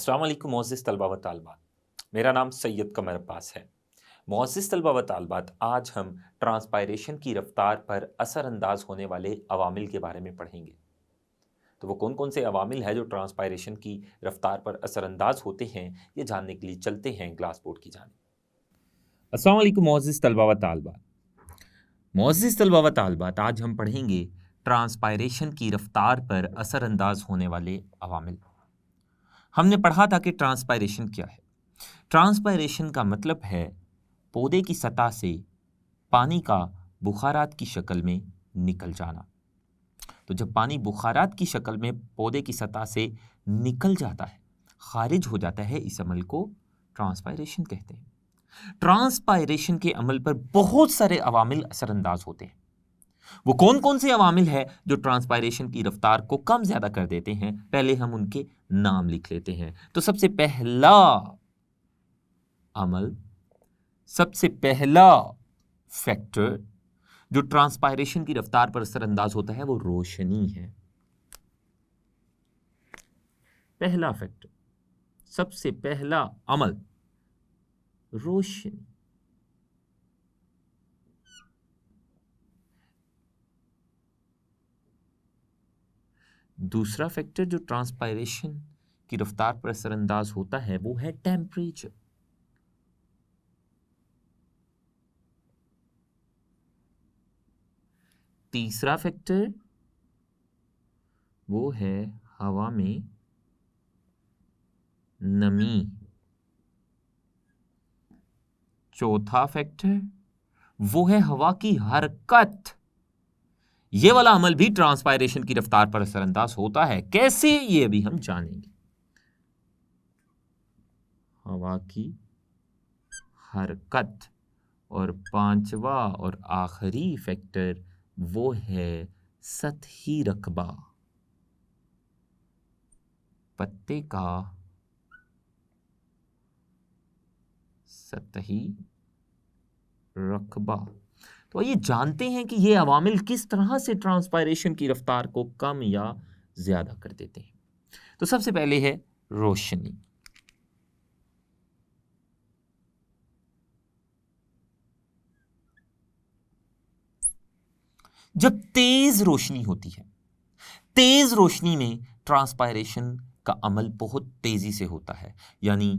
अस्सलाम वालेकुम मोअज़्ज़िज़ तलबा व तालिबात। मेरा नाम सैयद कमर अब्बास है। मोअज़्ज़िज़ तलबा व तालिबात, आज हम ट्रांसपायरेशन की रफ़्तार पर असरअंदाज़ होने वाले अवामिल के बारे में पढ़ेंगे। तो वो कौन-कौन से अवामिल हैं जो ट्रांसपायरेशन की रफ़्तार पर असरअंदाज़ होते हैं, ये जानने के लिए चलते हैं ग्लास बोर्ड की जानिब। अस्सलाम वालेकुम मोअज़्ज़िज़ तलबा व तालिबात। मोअज़्ज़िज़ तलबा व तालिबात, आज हम पढ़ेंगे ट्रांसपायरेशन की रफ़्तार पर असरअंदाज़ होने वाले अवामिल। हमने पढ़ा था कि ट्रांसपायरेशन क्या है। ट्रांसपायरेशन का मतलब है पौधे की सतह से पानी का बुखारात की शक्ल में निकल जाना। तो जब पानी बुखारात की शक्ल में पौधे की सतह से निकल जाता है, खारिज हो जाता है, इस अमल को ट्रांसपायरेशन कहते हैं। ट्रांसपायरेशन के अमल पर बहुत सारे अवामिल असरअंदाज होते हैं। वो कौन कौन से अवामिल है जो ट्रांसपायरेशन की रफ्तार को कम ज्यादा कर देते हैं, पहले हम उनके नाम लिख लेते हैं। तो सबसे पहला अमल, सबसे पहला फैक्टर जो ट्रांसपायरेशन की रफ्तार पर असरअंदाज होता है वो रोशनी है। पहला फैक्टर, सबसे पहला अमल, रोशनी। दूसरा फैक्टर जो ट्रांसपायरेशन की रफ्तार पर असरअंदाज होता है वो है टेम्परेचर। तीसरा फैक्टर वो है हवा में नमी। चौथा फैक्टर वो है हवा की हरकत। ये वाला अमल भी ट्रांसपायरेशन की रफ्तार पर असरअंदाज होता है। कैसे, ये अभी हम जानेंगे। हवा की हरकत। और पांचवा और आखिरी फैक्टर वो है सतही रकबा, पत्ते का सतही रकबा। तो ये जानते हैं कि ये अवामिल किस तरह से ट्रांसपायरेशन की रफ्तार को कम या ज्यादा कर देते हैं। तो सबसे पहले है रोशनी। जब तेज रोशनी होती है, तेज रोशनी में ट्रांसपायरेशन का अमल बहुत तेजी से होता है, यानी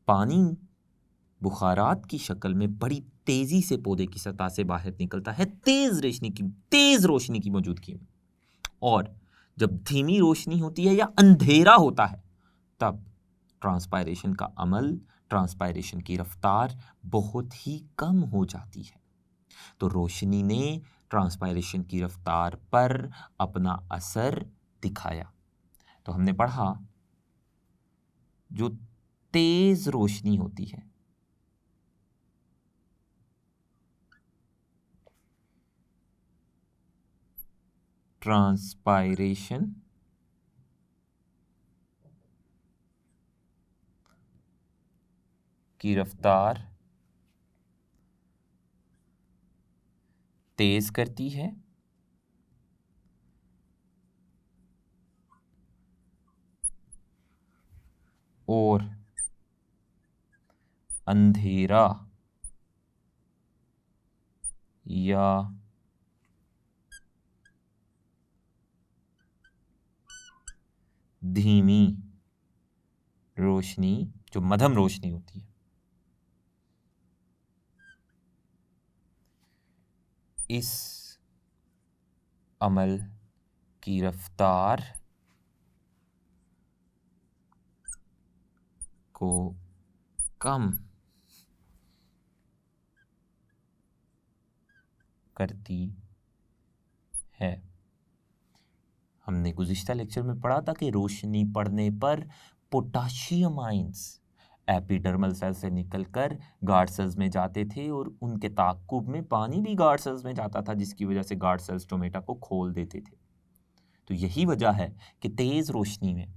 पानी बुखारात की शक्ल में बड़ी तेजी से पौधे की सतह से बाहर निकलता है तेज रोशनी की मौजूदगी में। और जब धीमी रोशनी होती है या अंधेरा होता है, तब ट्रांसपायरेशन का अमल, ट्रांसपायरेशन की रफ्तार बहुत ही कम हो जाती है। तो रोशनी ने ट्रांसपायरेशन की रफ्तार पर अपना असर दिखाया। तो हमने पढ़ा, जो तेज रोशनी होती है, ट्रांसपायरेशन की रफ्तार तेज करती है और अंधेरा या धीमी रोशनी, जो मध्यम रोशनी होती है, इस अमल की रफ्तार को कम करती है। हमने गुज़िश्ता लेक्चर में पढ़ा था कि रोशनी पड़ने पर पोटाशियम आयंस एपिडर्मल सेल से निकलकर गार्ड सेल्स में जाते थे और उनके ताक़ुब में पानी भी गार्ड सेल्स में जाता था, जिसकी वजह से गार्ड सेल्स स्टोमेटा को खोल देते थे। तो यही वजह है कि तेज़ रोशनी में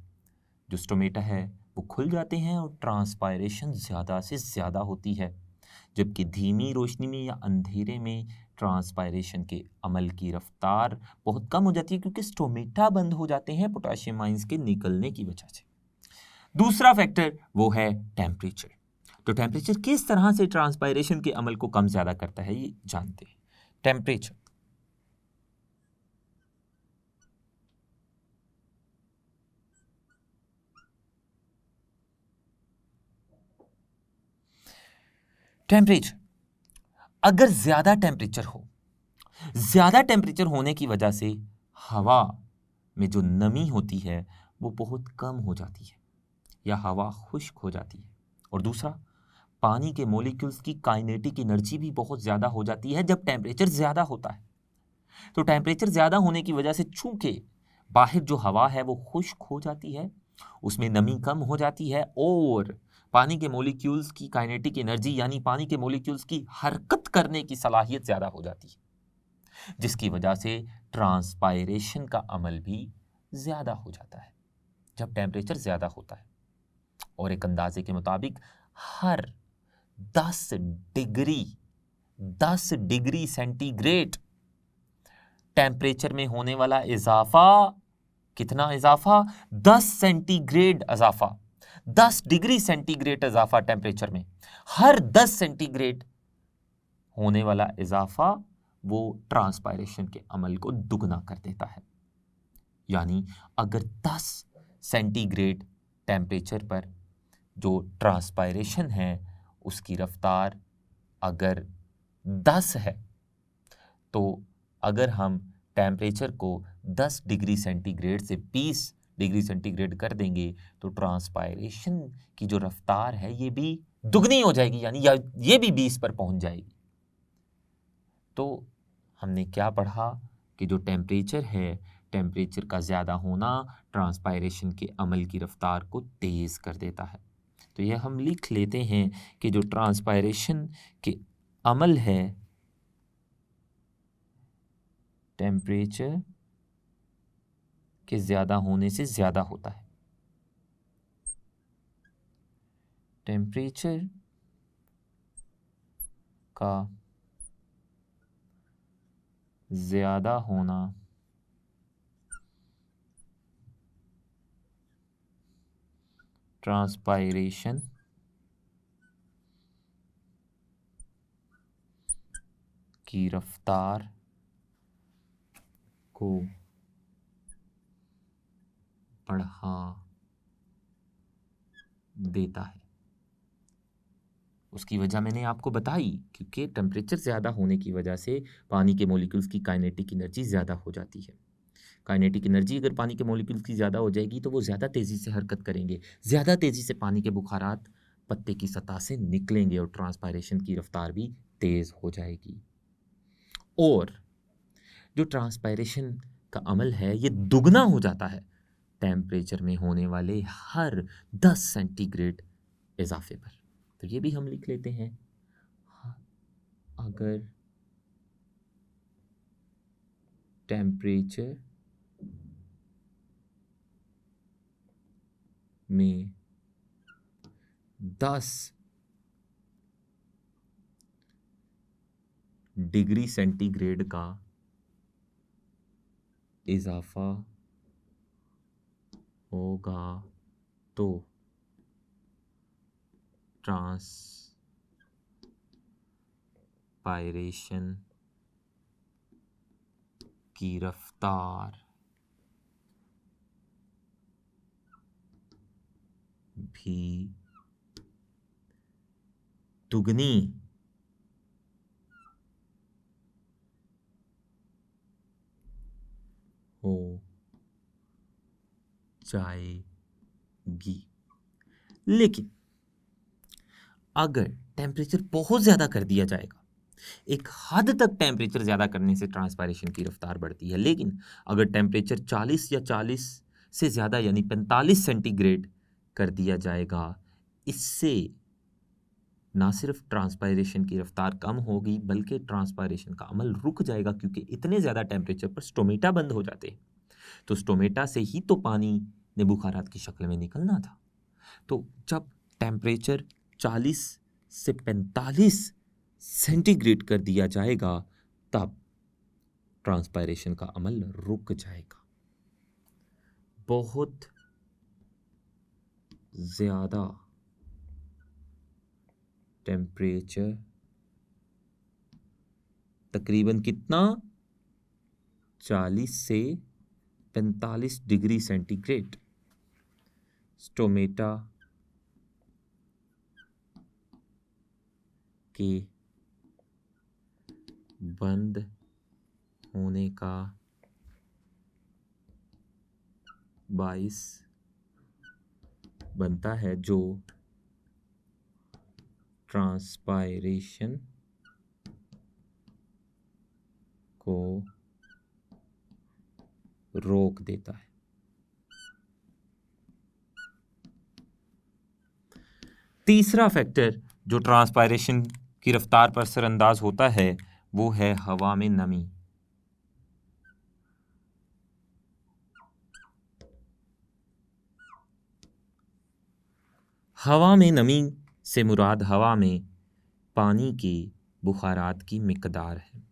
जो स्टोमेटा है वो खुल जाते हैं और ट्रांसपायरेशन ज़्यादा से ज़्यादा होती है, जबकि धीमी रोशनी में या अंधेरे में ट्रांसपायरेशन के अमल की रफ्तार बहुत कम हो जाती है, क्योंकि स्टोमेटा बंद हो जाते हैं पोटाशियम आयंस के निकलने की वजह से। दूसरा फैक्टर वो है टेम्परेचर। तो टेम्परेचर किस तरह से ट्रांसपायरेशन के अमल को कम ज्यादा करता है ये जानते हैं। टेम्परेचर टेम्परेचर अगर ज्यादा टेम्परेचर हो, ज्यादा टेम्परेचर होने की वजह से हवा में जो नमी होती है वो बहुत कम हो जाती है या हवा खुश्क हो जाती है। और दूसरा, पानी के मॉलिक्यूल्स की काइनेटिक एनर्जी भी बहुत ज़्यादा हो जाती है जब टेम्परेचर ज़्यादा होता है। तो टेम्परेचर ज़्यादा होने की वजह से चूंकि बाहर जो हवा है वो खुश्क हो जाती है, उसमें नमी कम हो जाती है और पानी के मॉलिक्यूल्स की काइनेटिक एनर्जी यानी पानी के मॉलिक्यूल्स की हरकत करने की सलाहियत ज़्यादा हो जाती है, जिसकी वजह से ट्रांसपायरेशन का अमल भी ज़्यादा हो जाता है जब टेम्परेचर ज़्यादा होता है। और एक अंदाजे के मुताबिक हर 10 डिग्री 10 डिग्री सेंटीग्रेड टेम्परेचर में होने वाला इजाफा, कितना इजाफा? 10 सेंटीग्रेड इजाफा, 10 डिग्री सेंटीग्रेड इजाफा टेम्परेचर में, हर 10 सेंटीग्रेड होने वाला इजाफा वो ट्रांसपायरेशन के अमल को दुगना कर देता है। यानी अगर 10 सेंटीग्रेड टेम्परेचर पर जो ट्रांसपायरेशन है उसकी रफ्तार अगर 10 है, तो अगर हम टेम्परेचर को 10 डिग्री सेंटीग्रेड से 20 डिग्री सेंटीग्रेड कर देंगे तो ट्रांसपायरेशन की जो रफ्तार है ये भी दुगनी हो जाएगी, यानी ये भी 20 पर पहुंच जाएगी। तो हमने क्या पढ़ा कि जो टेम्परेचर है, टेम्परेचर का ज़्यादा होना ट्रांसपायरेशन के अमल की रफ्तार को तेज़ कर देता है। तो यह हम लिख लेते हैं कि जो ट्रांसपायरेशन के अमल है टेम्परेचर के ज़्यादा होने से ज़्यादा होता है। टेम्परेचर का ज़्यादा होना ट्रांसपायरेशन की रफ्तार को बढ़ा देता है। उसकी वजह मैंने आपको बताई, क्योंकि टेम्परेचर ज़्यादा होने की वजह से पानी के मॉलिक्यूल्स की काइनेटिक एनर्जी ज़्यादा हो जाती है। काइनेटिक एनर्जी अगर पानी के मॉलिक्यूल्स की ज़्यादा हो जाएगी तो वो ज़्यादा तेज़ी से हरकत करेंगे, ज़्यादा तेज़ी से पानी के बुखारात पत्ते की सतह से निकलेंगे और ट्रांसपायरेशन की रफ्तार भी तेज़ हो जाएगी। और जो ट्रांसपायरेशन का अमल है ये दुगना हो जाता है टेम्परेचर में होने वाले हर 10 सेंटीग्रेड इजाफे पर। तो ये भी हम लिख लेते हैं, अगर टेम्परेचर में 10 डिग्री सेंटीग्रेड का इजाफा होगा तो ट्रांसपायरेशन की रफ्तार भी दुगनी हो जाएगी। लेकिन अगर टेम्परेचर बहुत ज़्यादा कर दिया जाएगा, एक हद तक टेम्परेचर ज़्यादा करने से ट्रांसपायरेशन की रफ्तार बढ़ती है, लेकिन अगर टेम्परेचर 40 या 40 से ज़्यादा यानी 45 सेंटीग्रेड कर दिया जाएगा, इससे ना सिर्फ ट्रांसपायरेशन की रफ्तार कम होगी बल्कि ट्रांसपायरेशन का अमल रुक जाएगा, क्योंकि इतने ज़्यादा टेम्परेचर पर स्टोमेटा बंद हो जाते हैं। तो स्टोमेटा से ही तो पानी ने बुखारात की शक्ल में निकलना था। तो जब टेम्परेचर 40 से 45 सेंटीग्रेड कर दिया जाएगा तब ट्रांसपायरेशन का अमल रुक जाएगा। बहुत ज़्यादा टेम्परेचर, तकरीबन कितना, 40 से 45 डिग्री सेंटीग्रेड, स्टोमेटा के बंद होने का बाइस बनता है, जो ट्रांसपायरेशन को रोक देता है। तीसरा फैक्टर जो ट्रांसपायरेशन की रफ्तार पर असरअंदाज होता है वो है हवा में नमी। हवा में नमी से मुराद हवा में पानी के बुखारात की मिकदार है।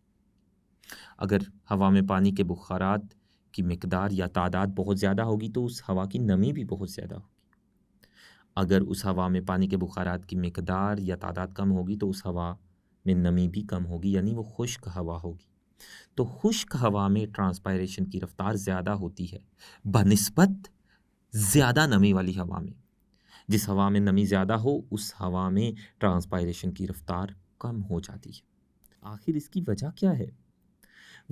अगर हवा में पानी के बुखारात की मिकदार या तादाद बहुत ज़्यादा होगी तो उस हवा की नमी भी बहुत ज़्यादा होगी। अगर उस हवा में पानी के बुखारात की मिकदार या तादाद कम होगी तो उस हवा में नमी भी कम होगी, यानी वो खुश्क हवा होगी। तो खुश्क हवा में ट्रांसपायरेशन की रफ्तार ज़्यादा होती है बनिस्बत ज़्यादा नमी वाली हवा में। जिस हवा में नमी ज़्यादा हो उस हवा में ट्रांसपायरेशन की रफ्तार कम हो जाती है। आखिर इसकी वजह क्या है?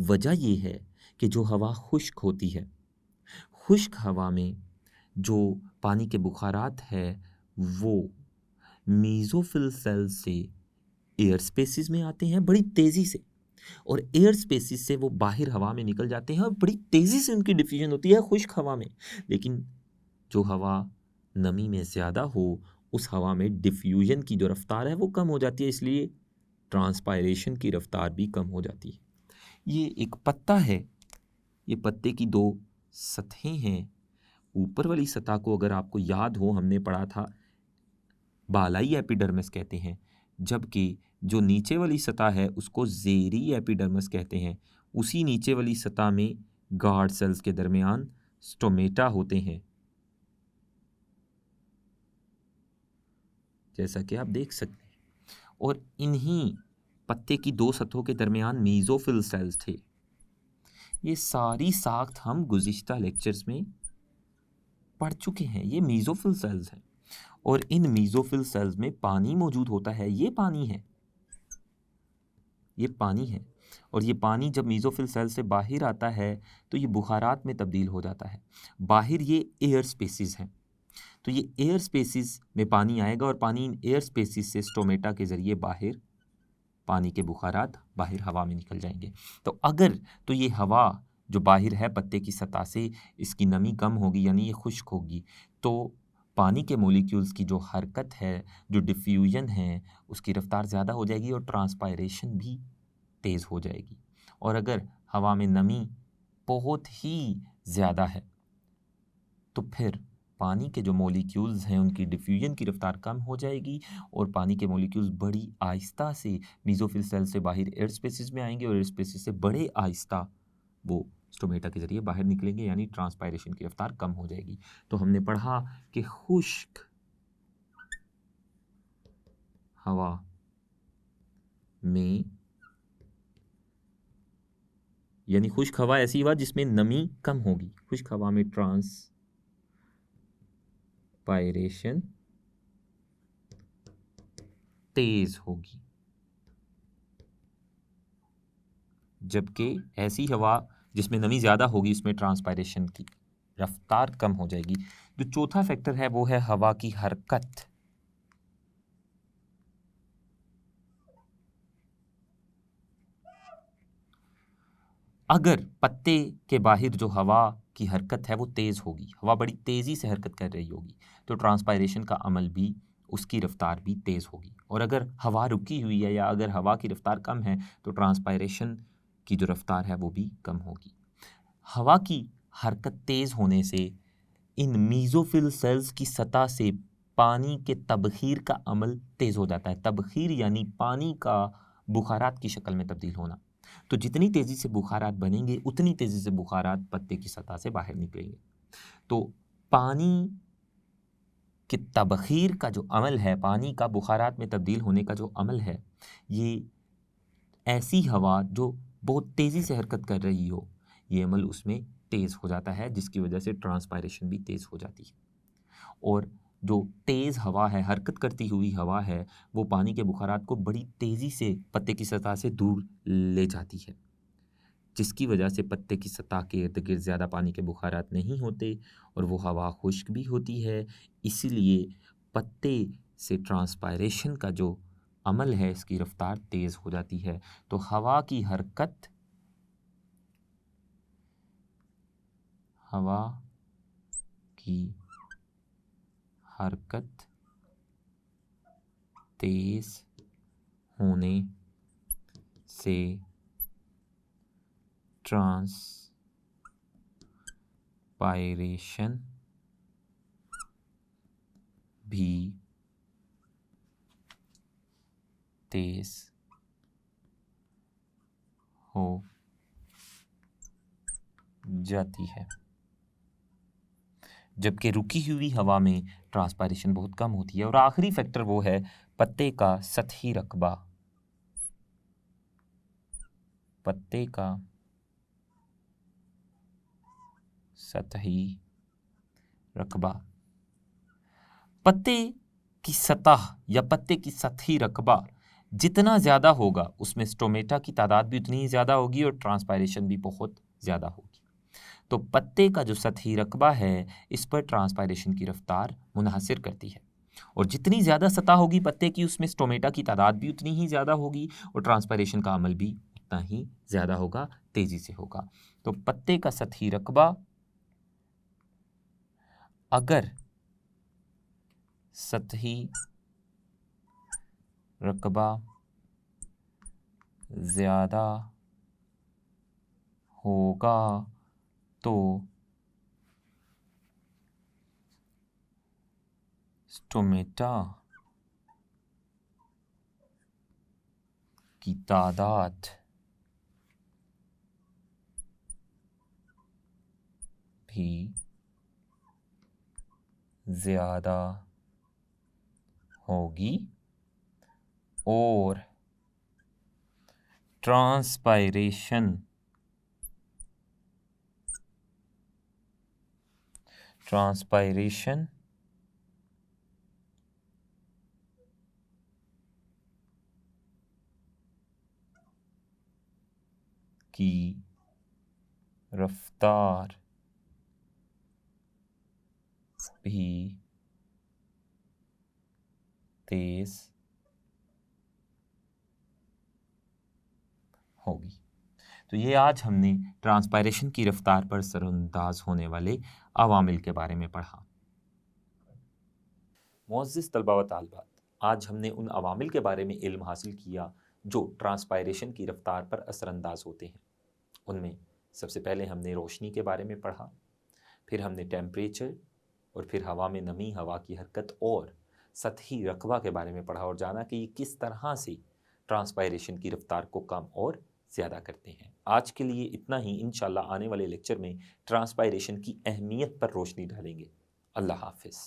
वजह ये है कि जो हवा खुश्क होती है, खुश्क हवा में जो पानी के बुखारात है वो मीज़ोफिल सेल से एयर स्पेसिस में आते हैं बड़ी तेज़ी से, और एयर स्पेसिस से वो बाहर हवा में निकल जाते हैं और बड़ी तेज़ी से उनकी डिफ्यूजन होती है खुश्क हवा में। लेकिन जो हवा नमी में ज़्यादा हो उस हवा में डिफ्यूजन की जो रफ्तार है वो कम हो जाती है, इसलिए ट्रांसपायरेशन की रफ्तार भी कम हो जाती है। ये एक पत्ता है, ये पत्ते की दो सतहें हैं। ऊपर वाली सतह को अगर आपको याद हो हमने पढ़ा था बालाई एपिडर्मिस कहते हैं, जबकि जो नीचे वाली सतह है उसको ज़ेरी एपिडर्मिस कहते हैं। उसी नीचे वाली सतह में गार्ड सेल्स के दरमियान स्टोमेटा होते हैं, जैसा कि आप देख सकते हैं, और इन्हीं पत्ते की दो सतहों के दरमियान मीज़ोफिल सेल्स थे। ये सारी साख्त हम गुज़िश्ता लेक्चर्स में पढ़ चुके हैं। ये मीज़ोफिल सेल्स हैं और इन मीज़ोफिल सेल्स में पानी मौजूद होता है। ये पानी है, ये पानी है, और ये पानी जब मीज़ोफिल सेल से बाहर आता है तो ये बुखारात में तब्दील हो जाता है। बाहर ये एयर स्पेसिस हैं, तो ये एयर स्पेसिस में पानी आएगा और पानी इन एयर स्पेसिस से स्टोमेटा के ज़रिए बाहर पानी के बुखारात बाहर हवा में निकल जाएंगे। तो अगर तो ये हवा जो बाहर है पत्ते की सतह से, इसकी नमी कम होगी यानी ये खुश्क होगी, तो पानी के मॉलिक्यूल्स की जो हरकत है, जो डिफ्यूजन है, उसकी रफ्तार ज़्यादा हो जाएगी और ट्रांसपायरेशन भी तेज़ हो जाएगी। और अगर हवा में नमी बहुत ही ज़्यादा है तो फिर पानी के जो मॉलिक्यूल्स हैं उनकी डिफ्यूजन की रफ्तार कम हो जाएगी और पानी के मॉलिक्यूल्स बड़ी आहिस्ता से मीज़ोफिल सेल से बाहर एयर स्पेसिस में आएंगे और एयर स्पेसिस से बड़े आहिस्ता वो स्टोमेटा के ज़रिए बाहर निकलेंगे, यानी ट्रांसपायरेशन की रफ्तार कम हो जाएगी। तो हमने पढ़ा कि खुश्क हवा में, यानी खुश्क हवा ऐसी हवा जिसमें नमी कम होगी, खुश्क हवा में ट्रांसपायरेशन तेज होगी, जबकि ऐसी हवा जिसमें नमी ज़्यादा होगी उसमें ट्रांसपायरेशन की रफ्तार कम हो जाएगी। जो चौथा फैक्टर है वो है हवा की हरकत। अगर पत्ते के बाहर जो हवा की हरकत है वो तेज़ होगी, हवा बड़ी तेज़ी से हरकत कर रही होगी, तो ट्रांसपायरेशन का अमल भी, उसकी रफ्तार भी तेज़ होगी। और अगर हवा रुकी हुई है या अगर हवा की रफ्तार कम है तो ट्रांसपायरेशन की जो रफ्तार है वो भी कम होगी। हवा की हरकत तेज़ होने से इन मीज़ोफिल सेल्स की सतह से पानी के तबखीर का अमल तेज़ हो जाता है। तबखीर यानी पानी का बुखारात की शक्ल में तब्दील होना। तो जितनी तेज़ी से बुखारात बनेंगे उतनी तेज़ी से बुखारात पत्ते की सतह से बाहर निकलेंगे। तो पानी कि तबखीर का जो अमल है, पानी का बुखारात में तब्दील होने का जो अमल है, ये ऐसी हवा जो बहुत तेज़ी से हरकत कर रही हो, ये अमल उसमें तेज़ हो जाता है, जिसकी वजह से ट्रांसपायरेशन भी तेज़ हो जाती है। और जो तेज़ हवा है, हरकत करती हुई हवा है, वो पानी के बुखारात को बड़ी तेज़ी से पत्ते की सतह से दूर ले जाती है, जिसकी वजह से पत्ते की सतह के इर्द-गिर्द ज़्यादा पानी के बुखारात नहीं होते और वो हवा खुश्क भी होती है। इसीलिए पत्ते से ट्रांसपायरेशन का जो अमल है, इसकी रफ़्तार तेज़ हो जाती है। तो हवा की हरकत तेज़ होने से ट्रांसपायरेशन भी तेज़ हो जाती है, जबकि रुकी हुई हवा में ट्रांसपायरेशन बहुत कम होती है। और आखिरी फैक्टर वो है पत्ते का सतही रकबा। पत्ते का सतही रकबा, पत्ते की सतह या पत्ते की सतही रकबा जितना ज़्यादा होगा, उसमें स्टोमेटा की तादाद भी उतनी ही ज़्यादा होगी और ट्रांसपायरेशन भी बहुत ज़्यादा होगी। तो पत्ते का जो सतही रकबा है, इस पर ट्रांसपायरेशन की रफ्तार मुनहसर करती है। और जितनी ज़्यादा सतह होगी पत्ते की, उसमें स्टोमेटा की तादाद भी उतनी ही ज़्यादा होगी और ट्रांसपायरेशन का अमल भी उतना ही ज़्यादा होगा, तेज़ी से होगा। तो पत्ते का सतही रकबा, अगर सतही रकबा ज़्यादा होगा तो स्टोमेटा की तादाद भी ज़्यादा होगी और ट्रांसपायरेशन की रफ्तार भी तेज़ होगी। तो ये आज हमने ट्रांसपायरेशन की रफ्तार पर असरअंदाज होने वाले अवामिल के बारे में पढ़ा। मुअज़्ज़िज़ तलबा व तालिबात, आज हमने उन अवामिल के बारे में इल्म हासिल किया जो ट्रांसपायरेशन की रफ्तार पर असरअंदाज होते हैं। उनमें सबसे पहले हमने रोशनी के बारे में पढ़ा, फिर हमने टेम्परेचर और फिर हवा में नमी, हवा की हरकत और सतही रकबा के बारे में पढ़ा और जाना कि ये किस तरह से ट्रांसपायरेशन की रफ्तार को कम और ज़्यादा करते हैं। आज के लिए इतना ही। इंशाल्लाह आने वाले लेक्चर में ट्रांसपायरेशन की अहमियत पर रोशनी डालेंगे। अल्लाह हाफ़िज़।